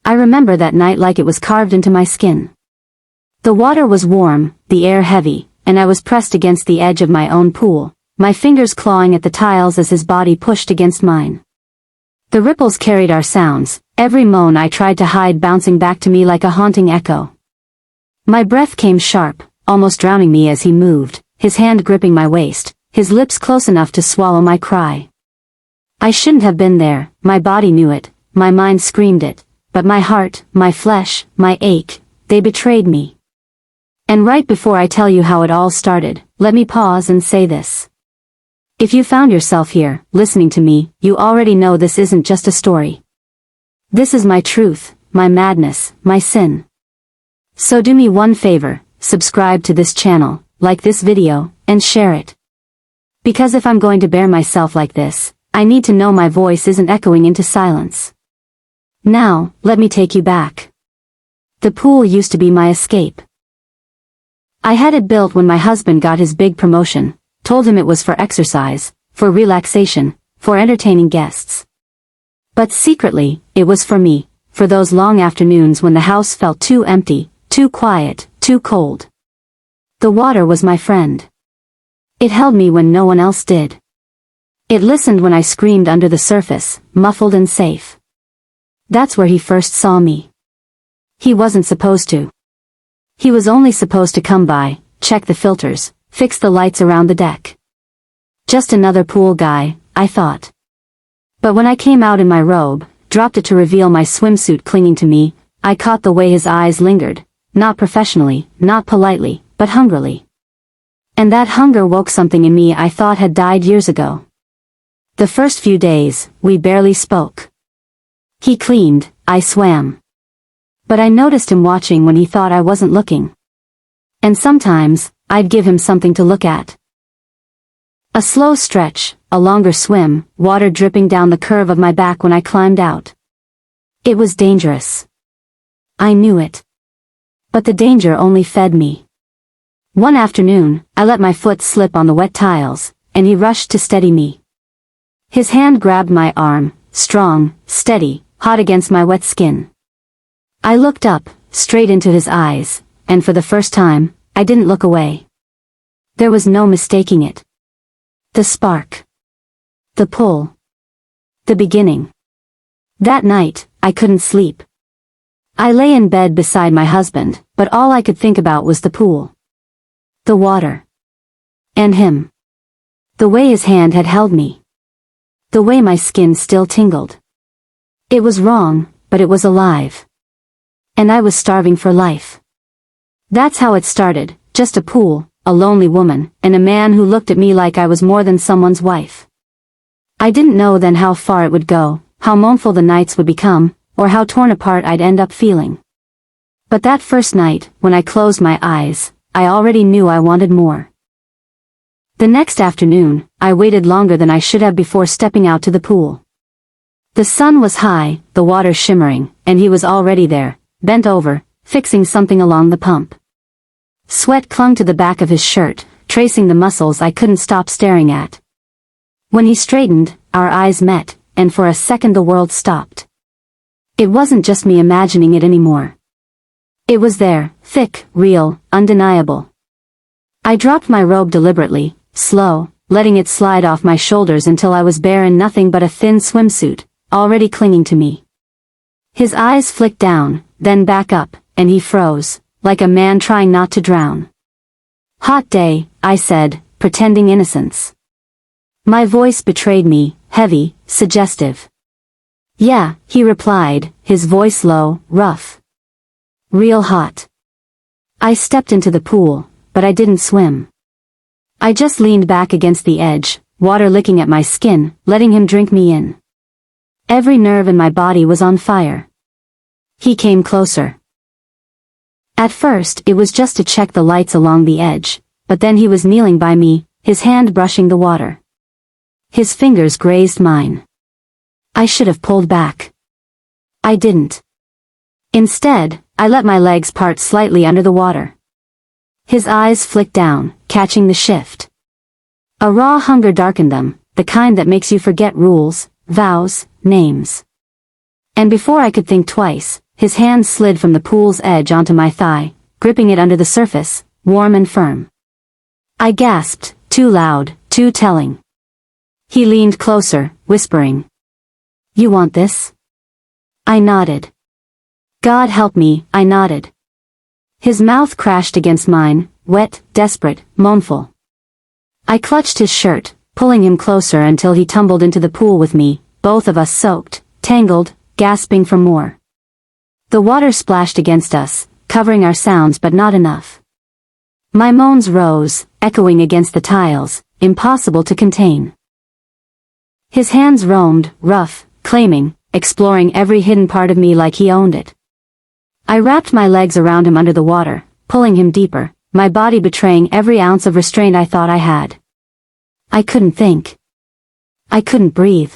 I remember that night like it was carved into my skin. The water was warm, the air heavy, and I was pressed against the edge of my own pool, my fingers clawing at the tiles as his body pushed against mine. The ripples carried our sounds, every moan I tried to hide bouncing back to me like a haunting echo. My breath came sharp, almost drowning me as he moved, his hand gripping my waist, his lips close enough to swallow my cry. I shouldn't have been there, my body knew it, my mind screamed it, but my heart, my flesh, my ache, they betrayed me. And right before I tell you how it all started, let me pause and say this. If you found yourself here, listening to me, you already know this isn't just a story. This is my truth, my madness, my sin. So do me one favor, subscribe to this channel, like this video, and share it. Because if I'm going to bear myself like this, I need to know my voice isn't echoing into silence. Now, let me take you back. The pool used to be my escape. I had it built when my husband got his big promotion, told him it was for exercise, for relaxation, for entertaining guests. But secretly, it was for me, for those long afternoons when the house felt too empty, too quiet, too cold. The water was my friend. It held me when no one else did. It listened when I screamed under the surface, muffled and safe. That's where he first saw me. He wasn't supposed to. He was only supposed to come by, check the filters, fix the lights around the deck. Just another pool guy, I thought. But when I came out in my robe, dropped it to reveal my swimsuit clinging to me, I caught the way his eyes lingered, not professionally, not politely, but hungrily. And that hunger woke something in me I thought had died years ago. The first few days, we barely spoke. He cleaned, I swam. But I noticed him watching when he thought I wasn't looking. And sometimes, I'd give him something to look at. A slow stretch, a longer swim, water dripping down the curve of my back when I climbed out. It was dangerous. I knew it. But the danger only fed me. One afternoon, I let my foot slip on the wet tiles, and he rushed to steady me. His hand grabbed my arm, strong, steady, hot against my wet skin. I looked up, straight into his eyes, and for the first time, I didn't look away. There was no mistaking it. The spark. The pull. The beginning. That night, I couldn't sleep. I lay in bed beside my husband, but all I could think about was the pool. The water. And him. The way his hand had held me. The way my skin still tingled. It was wrong, but it was alive. And I was starving for life. That's how it started, just a pool, a lonely woman, and a man who looked at me like I was more than someone's wife. I didn't know then how far it would go, how mournful the nights would become, or how torn apart I'd end up feeling. But that first night, when I closed my eyes, I already knew I wanted more. The next afternoon, I waited longer than I should have before stepping out to the pool. The sun was high, the water shimmering, and he was already there, bent over, fixing something along the pump. Sweat clung to the back of his shirt, tracing the muscles I couldn't stop staring at. When he straightened, our eyes met, and for a second the world stopped. It wasn't just me imagining it anymore. It was there, thick, real, undeniable. I dropped my robe deliberately, slow, letting it slide off my shoulders until I was bare in nothing but a thin swimsuit, already clinging to me. His eyes flicked down, then back up, and he froze, like a man trying not to drown. "Hot day," I said, pretending innocence. My voice betrayed me, heavy, suggestive. "Yeah," he replied, his voice low, rough. "Real hot." I stepped into the pool, but I didn't swim. I just leaned back against the edge, water licking at my skin, letting him drink me in. Every nerve in my body was on fire. He came closer. At first, it was just to check the lights along the edge, but then he was kneeling by me, his hand brushing the water. His fingers grazed mine. I should have pulled back. I didn't. Instead, I let my legs part slightly under the water. His eyes flicked down, catching the shift. A raw hunger darkened them, the kind that makes you forget rules, vows, names. And before I could think twice, his hand slid from the pool's edge onto my thigh, gripping it under the surface, warm and firm. I gasped, too loud, too telling. He leaned closer, whispering, "You want this?" I nodded. "God help me," I nodded. His mouth crashed against mine, wet, desperate, moanful. I clutched his shirt, pulling him closer until he tumbled into the pool with me, both of us soaked, tangled, gasping for more. The water splashed against us, covering our sounds but not enough. My moans rose, echoing against the tiles, impossible to contain. His hands roamed, rough, claiming, exploring every hidden part of me like he owned it. I wrapped my legs around him under the water, pulling him deeper, my body betraying every ounce of restraint I thought I had. I couldn't think. I couldn't breathe.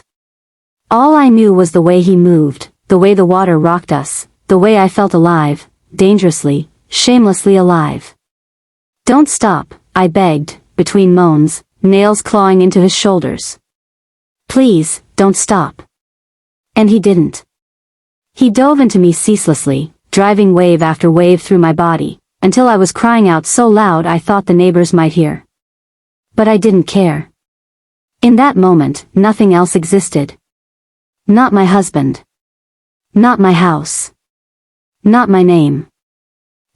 All I knew was the way he moved, the way the water rocked us, the way I felt alive, dangerously, shamelessly alive. "Don't stop," I begged, between moans, nails clawing into his shoulders. "Please, don't stop." And he didn't. He dove into me ceaselessly, driving wave after wave through my body, until I was crying out so loud I thought the neighbors might hear. But I didn't care. In that moment, nothing else existed. Not my husband. Not my house. Not my name.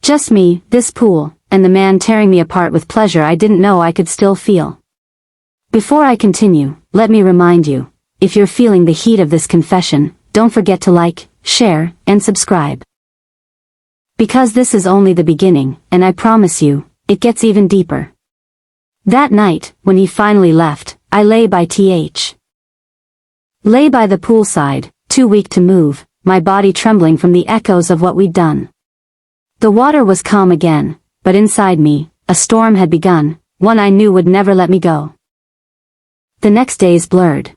Just me, this pool, and the man tearing me apart with pleasure I didn't know I could still feel. Before I continue, let me remind you, if you're feeling the heat of this confession, don't forget to like, share, and subscribe. Because this is only the beginning, and I promise you, it gets even deeper. That night, when he finally left, I lay by Lay by the poolside, too weak to move, my body trembling from the echoes of what we'd done. The water was calm again, but inside me, a storm had begun, one I knew would never let me go. The next days blurred.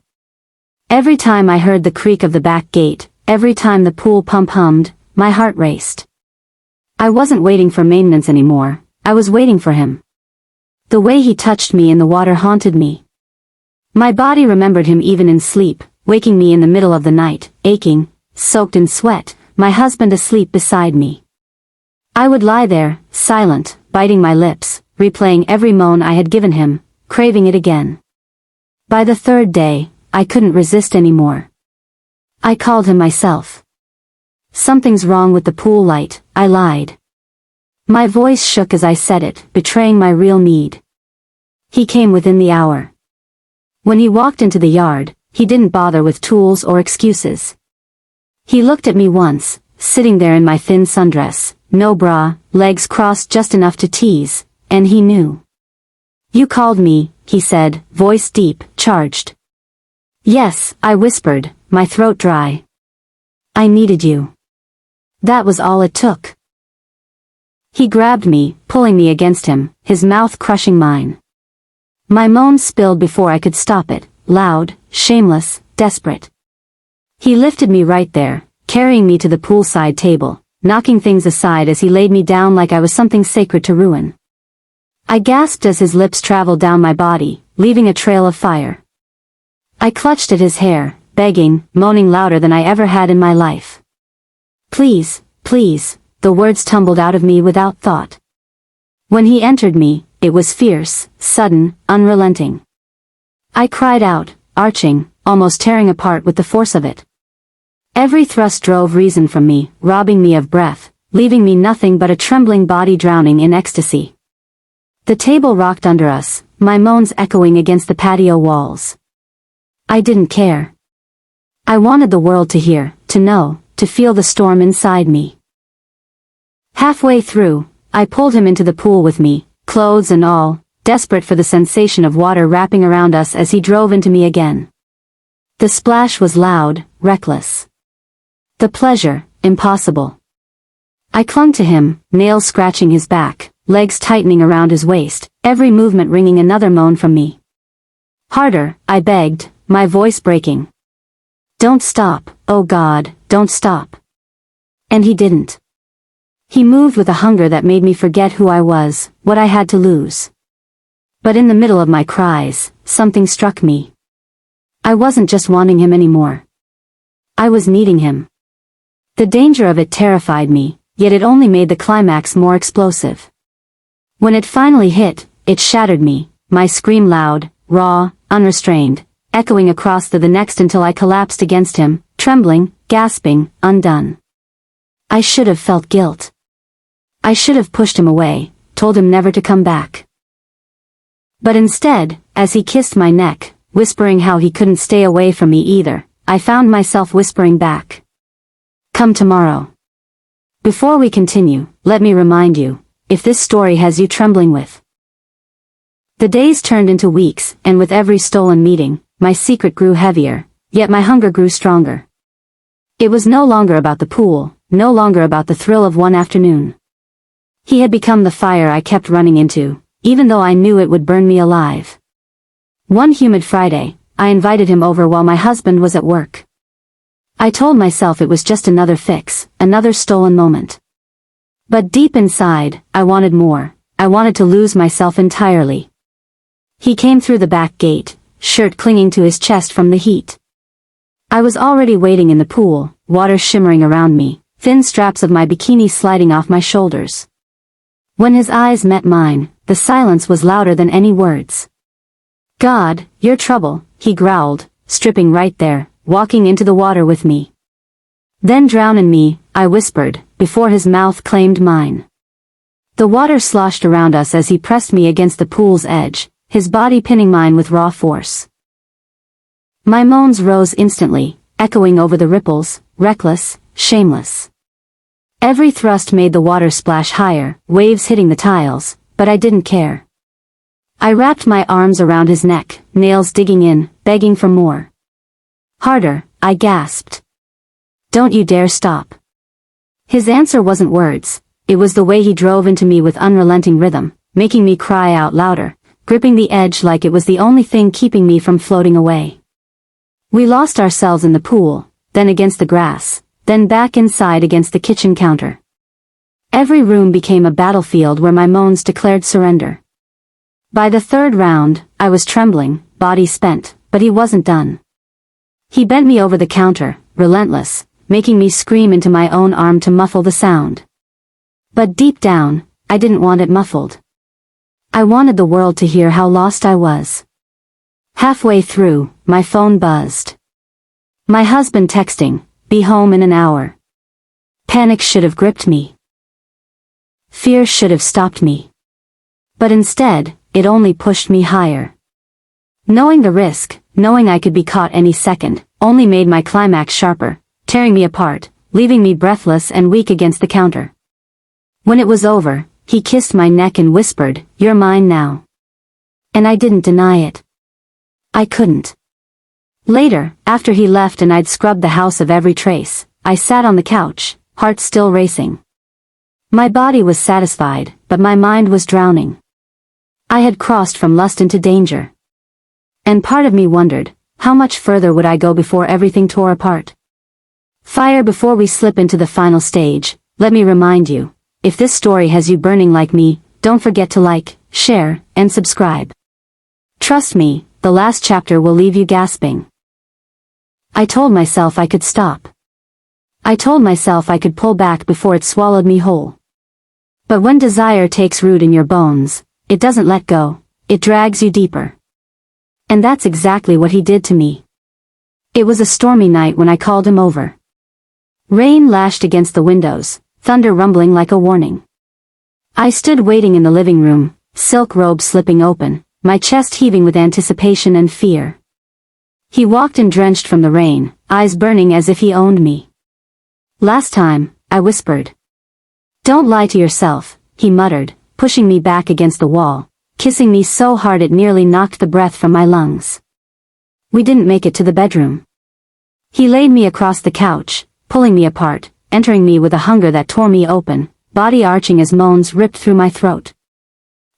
Every time I heard the creak of the back gate, every time the pool pump hummed, my heart raced. I wasn't waiting for maintenance anymore, I was waiting for him. The way he touched me in the water haunted me. My body remembered him even in sleep, waking me in the middle of the night, aching, soaked in sweat, my husband asleep beside me. I would lie there, silent, biting my lips, replaying every moan I had given him, craving it again. By the third day, I couldn't resist anymore. I called him myself. "Something's wrong with the pool light," I lied. My voice shook as I said it, betraying my real need. He came within the hour. When he walked into the yard, he didn't bother with tools or excuses. He looked at me once, sitting there in my thin sundress, no bra, legs crossed just enough to tease, and he knew. "You called me," he said, voice deep, charged. "Yes," I whispered, my throat dry. "I needed you." That was all it took. He grabbed me, pulling me against him, his mouth crushing mine. My moans spilled before I could stop it, loud, shameless, desperate. He lifted me right there, carrying me to the poolside table, knocking things aside as he laid me down like I was something sacred to ruin. I gasped as his lips traveled down my body, leaving a trail of fire. I clutched at his hair, begging, moaning louder than I ever had in my life. "Please, please," the words tumbled out of me without thought. When he entered me, it was fierce, sudden, unrelenting. I cried out, arching, almost tearing apart with the force of it. Every thrust drove reason from me, robbing me of breath, leaving me nothing but a trembling body drowning in ecstasy. The table rocked under us, my moans echoing against the patio walls. I didn't care. I wanted the world to hear, to know, to feel the storm inside me. Halfway through, I pulled him into the pool with me, clothes and all, desperate for the sensation of water wrapping around us as he drove into me again. The splash was loud, reckless. The pleasure, impossible. I clung to him, nails scratching his back, legs tightening around his waist, every movement ringing another moan from me. "Harder," I begged, my voice breaking. "Don't stop, oh God, don't stop." And he didn't. He moved with a hunger that made me forget who I was, what I had to lose. But in the middle of my cries, something struck me. I wasn't just wanting him anymore. I was needing him. The danger of it terrified me, yet it only made the climax more explosive. When it finally hit, it shattered me, my scream loud, raw, unrestrained, echoing across the next until I collapsed against him, trembling, gasping, undone. I should have felt guilt. I should have pushed him away, told him never to come back. But instead, as he kissed my neck, whispering how he couldn't stay away from me either, I found myself whispering back, "Come tomorrow." Before we continue, let me remind you, if this story has you trembling with. The days turned into weeks, and with every stolen meeting, my secret grew heavier, yet my hunger grew stronger. It was no longer about the pool, no longer about the thrill of one afternoon. He had become the fire I kept running into, even though I knew it would burn me alive. One humid Friday, I invited him over while my husband was at work. I told myself it was just another fix, another stolen moment. But deep inside, I wanted more. I wanted to lose myself entirely. He came through the back gate, shirt clinging to his chest from the heat. I was already waiting in the pool, water shimmering around me, thin straps of my bikini sliding off my shoulders. When his eyes met mine, the silence was louder than any words. "God, you're trouble," he growled, stripping right there, walking into the water with me. "Then drown in me," I whispered, before his mouth claimed mine. The water sloshed around us as he pressed me against the pool's edge, his body pinning mine with raw force. My moans rose instantly, echoing over the ripples, reckless, shameless. Every thrust made the water splash higher, waves hitting the tiles, but I didn't care. I wrapped my arms around his neck, nails digging in, begging for more. "Harder," I gasped. "Don't you dare stop." His answer wasn't words, it was the way he drove into me with unrelenting rhythm, making me cry out louder, gripping the edge like it was the only thing keeping me from floating away. We lost ourselves in the pool, then against the grass, then back inside against the kitchen counter. Every room became a battlefield where my moans declared surrender. By the third round, I was trembling, body spent, but he wasn't done. He bent me over the counter, relentless, making me scream into my own arm to muffle the sound. But deep down, I didn't want it muffled. I wanted the world to hear how lost I was. Halfway through, my phone buzzed. My husband texting, "Be home in an hour." Panic should have gripped me. Fear should have stopped me. But instead, it only pushed me higher. Knowing the risk, knowing I could be caught any second, only made my climax sharper, tearing me apart, leaving me breathless and weak against the counter. When it was over, he kissed my neck and whispered, "You're mine now." And I didn't deny it. I couldn't. Later, after he left and I'd scrubbed the house of every trace, I sat on the couch, heart still racing. My body was satisfied, but my mind was drowning. I had crossed from lust into danger. And part of me wondered, how much further would I go before everything tore apart? Before we slip into the final stage, let me remind you, if this story has you burning like me, don't forget to like, share, and subscribe. Trust me, the last chapter will leave you gasping. I told myself I could stop. I told myself I could pull back before it swallowed me whole. But when desire takes root in your bones, it doesn't let go, it drags you deeper. And that's exactly what he did to me. It was a stormy night when I called him over. Rain lashed against the windows, thunder rumbling like a warning. I stood waiting in the living room, silk robe slipping open, my chest heaving with anticipation and fear. He walked in drenched from the rain, eyes burning as if he owned me. "Last time," I whispered. "Don't lie to yourself," he muttered, pushing me back against the wall, kissing me so hard it nearly knocked the breath from my lungs. We didn't make it to the bedroom. He laid me across the couch, pulling me apart, entering me with a hunger that tore me open, body arching as moans ripped through my throat.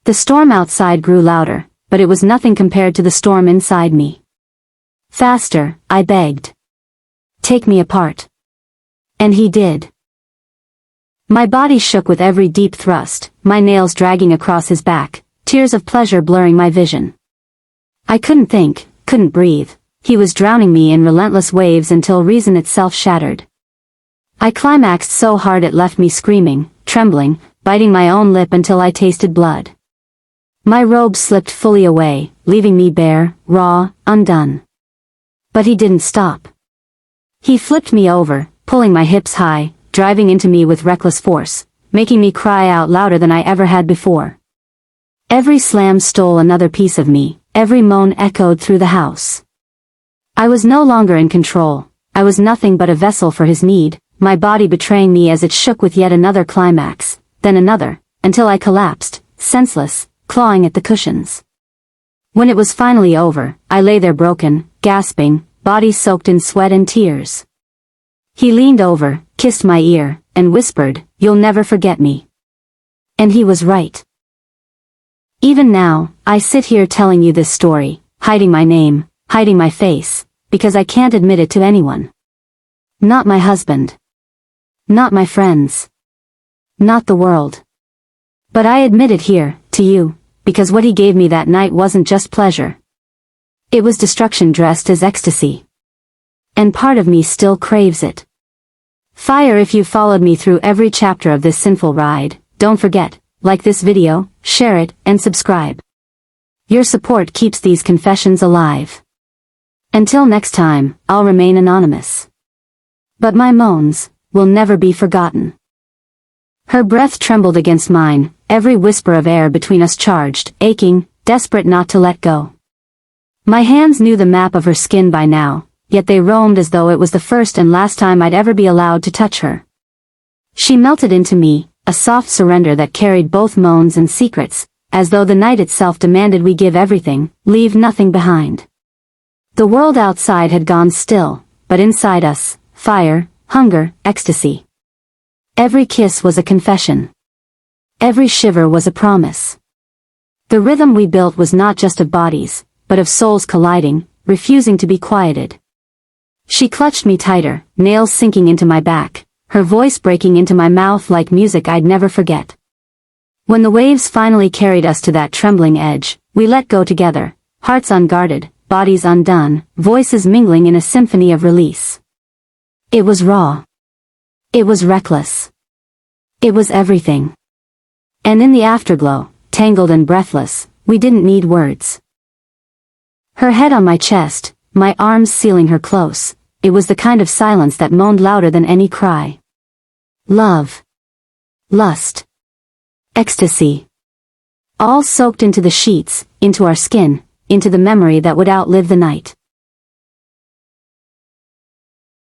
The storm outside grew louder, but it was nothing compared to the storm inside me. "Faster," I begged. "Take me apart." And he did. My body shook with every deep thrust, my nails dragging across his back, tears of pleasure blurring my vision. I couldn't think, couldn't breathe. He was drowning me in relentless waves until reason itself shattered. I climaxed so hard it left me screaming, trembling, biting my own lip until I tasted blood. My robe slipped fully away, leaving me bare, raw, undone. But he didn't stop. He flipped me over, pulling my hips high, driving into me with reckless force, making me cry out louder than I ever had before. Every slam stole another piece of me, every moan echoed through the house. I was no longer in control. I was nothing but a vessel for his need, my body betraying me as it shook with yet another climax, then another, until I collapsed, senseless, clawing at the cushions. When it was finally over, I lay there broken, gasping, body soaked in sweat and tears. He leaned over, kissed my ear, and whispered, "You'll never forget me." And he was right. Even now, I sit here telling you this story, hiding my name, hiding my face, because I can't admit it to anyone. Not my husband. Not my friends. Not the world. But I admit it here, to you, because what he gave me that night wasn't just pleasure. It was destruction dressed as ecstasy. And part of me still craves it. Fire if you followed me through every chapter of this sinful ride. Don't forget, like this video, share it, and subscribe. Your support keeps these confessions alive. Until next time, I'll remain anonymous. But my moans will never be forgotten. Her breath trembled against mine, every whisper of air between us charged, aching, desperate not to let go. My hands knew the map of her skin by now, yet they roamed as though it was the first and last time I'd ever be allowed to touch her. She melted into me, a soft surrender that carried both moans and secrets, as though the night itself demanded we give everything, leave nothing behind. The world outside had gone still, but inside us, fire, hunger, ecstasy. Every kiss was a confession. Every shiver was a promise. The rhythm we built was not just of bodies, but of souls colliding, refusing to be quieted. She clutched me tighter, nails sinking into my back, her voice breaking into my mouth like music I'd never forget. When the waves finally carried us to that trembling edge, we let go together, hearts unguarded, bodies undone, voices mingling in a symphony of release. It was raw. It was reckless. It was everything. And in the afterglow, tangled and breathless, we didn't need words. Her head on my chest, my arms sealing her close, it was the kind of silence that moaned louder than any cry. Love. Lust. Ecstasy. All soaked into the sheets, into our skin, into the memory that would outlive the night.